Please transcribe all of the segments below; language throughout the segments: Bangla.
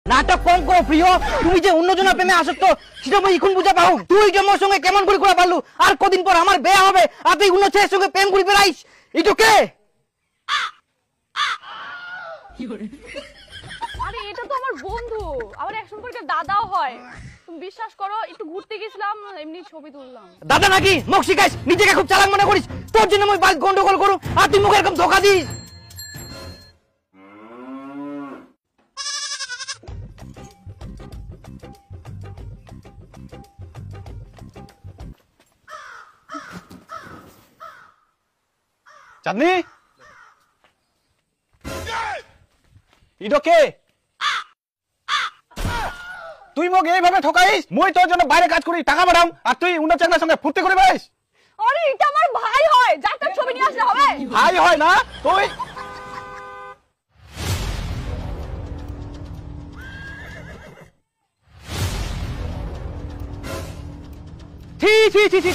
নাটক কম করো প্রিয়, তুমি যে অন্যজনের প্রেমে আসক্ত সেটা আমি এখন বুঝা পাও। তুই যে মোর সঙ্গে কেমন করে করা পারলু, আর কদিন পর আমার বিয়ে হবে আর তুই অন্য ছেলের সঙ্গে প্রেম করি বেড়াইস, এটা কে? আরে এটা তো আমার বন্ধু, আবার এক সম্পর্কে দাদাও হয়। তুমি বিশ্বাস করো, একটু ঘুরতে গেছিলাম, এমনি ছবি তুললাম। দাদা নাকি মুখ শিখাইস, নিজেকে খুব চালাক মনে করিস, তোর জন্য আমি বাল গন্ডগোল করু আর তুই মুখে এরকম ধোকা দিস। চাঁদনি, ইডো কে? তুই মোক এইভাবে ঠকাইস? মই তোর জন্য বাইরে কাজ করি, টাকা পাঠাম, আর তুই অন্য ছেলের সঙ্গে ফুর্তি করে বেড়াইস? আরে এটা আমার ভাই হয়, যার ছবি নিয়ে আসলে হবে। ভাই হয় না তুই?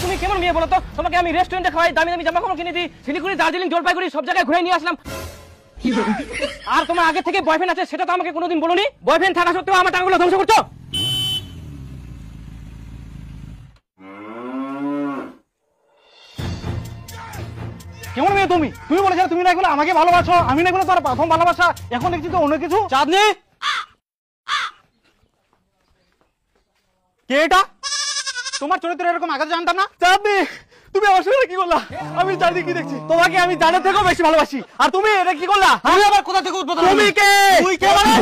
তুমি কেমন মেয়ে বলো তো? তোমাকে আমি রেস্টুরেন্টে খাওয়াই, দামি দামি জামা কাপড় কিনে দিই, শিলিগুড়ি, দার্জিলিং, জলপাইগুড়ি সব জায়গায় ঘুরে নিয়ে আসলাম। আর তোমার আগে থেকে বয়ফ্রেন্ড আছে সেটা তো আমাকে কোনোদিন বলোনি। বয়ফ্রেন্ড থাকা সত্ত্বেও আমার টাকাগুলো ধ্বংস করছো। কেমন মেয়ে তুমি? তুমি বলেছিলে তুমি না বলে আমাকে ভালোবাসো, আমি না বলে তোর প্রথম ভালোবাসা, এখন দেখছি তো অন্য কিছু। চাঁদনি, কে এটা? তোমার চরিত্র এরকম আগে জানতাম না। চাঁদনি, তুমি আমার সঙ্গে কি করলা? আমি চাঁদনি কি দেখছি, তোমাকে আমি জানের থেকেও বেশি ভালোবাসি, আর তুমি এটা কি করলা? আমি আবার কোথা থেকে উদ্বোধন? তুমি কে? তুই কে মানে?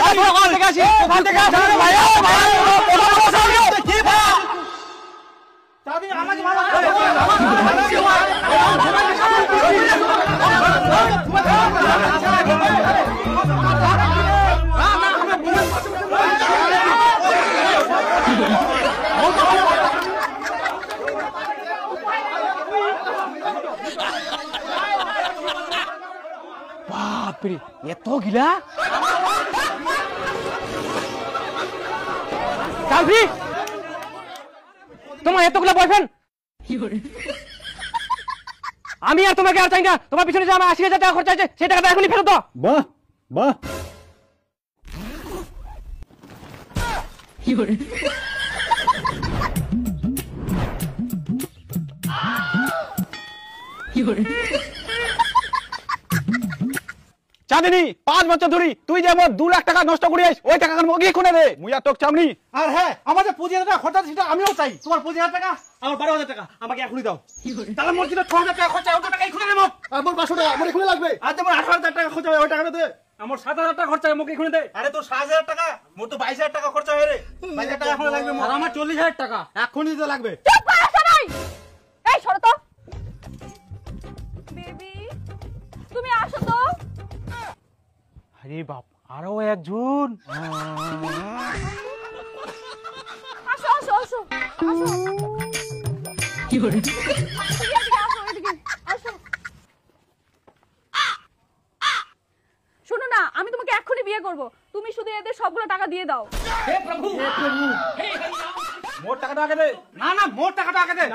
আমি ওখান থেকে আসি, ওখান থেকে আসি ভাই। কি ভাই? চাঁদনি আমাকে বাপরে, এত গিলা? চাঁদনি, তোমার এতগুলা বয়ফ্রেন্ড? আমি আর তোমাকে আর চাই না। তোমার পিছনে যে আমার ৮০,০০০ টাকা খরচা আছে সেই টাকাটা এখনই ফেরত দাও। বাহ বাহ, চাঁদনি, ৫ বছর ধরে তুই যে আমার ২ লাখ টাকা নষ্ট করিস, ওই টাকা মগিয়ে কোনে রে? মুইয়া তোক চামনি। আর হ্যাঁ, আমার যে ২৫,০০০ টাকা খরচা সেটা আমিও চাই। তোমার ২৫,০০০ টাকা, আমার ১২,০০০ টাকা আমাকে এখনই দাও। তাহলে মোর যেটা ৬,০০০ টাকা খরচা, ওই টাকা এখনই দেব। আর মোর ৫০০ টাকা আমার এখনই লাগবে। আর তোমার ১৮,০০০ টাকা খরচা হয়, ওই টাকাটা দে। আমার ৭,০০০ টাকা খরচা হয়, মোকে এখনই দে। আরে তোর ৭,০০০ টাকা, মোর তো ২২,০০০ টাকা খরচা হয় রে। ২২,০০০ টাকা এখনই লাগবে। আর আমার ৪০,০০০ টাকা এখনই দিতে লাগবে। চুপ কর, আসো নাই। এই সরো তো। বেবি, তুমি আসো তো। আরে বাপ, আরো একজন। আসো আসো আসো আসো। কি করে? এদিকে আসো, এদিকে আসো। শোনো না, আমি তোমাকে এক্ষুনি বিয়ে করব, তুমি শুধু এদের সবগুলো টাকা দিয়ে দাও। হে প্রভু, হে প্রভু, হে হরি রাম। মোর টাকাটা আগে দে। না না, মোর টাকাটা আগে দে।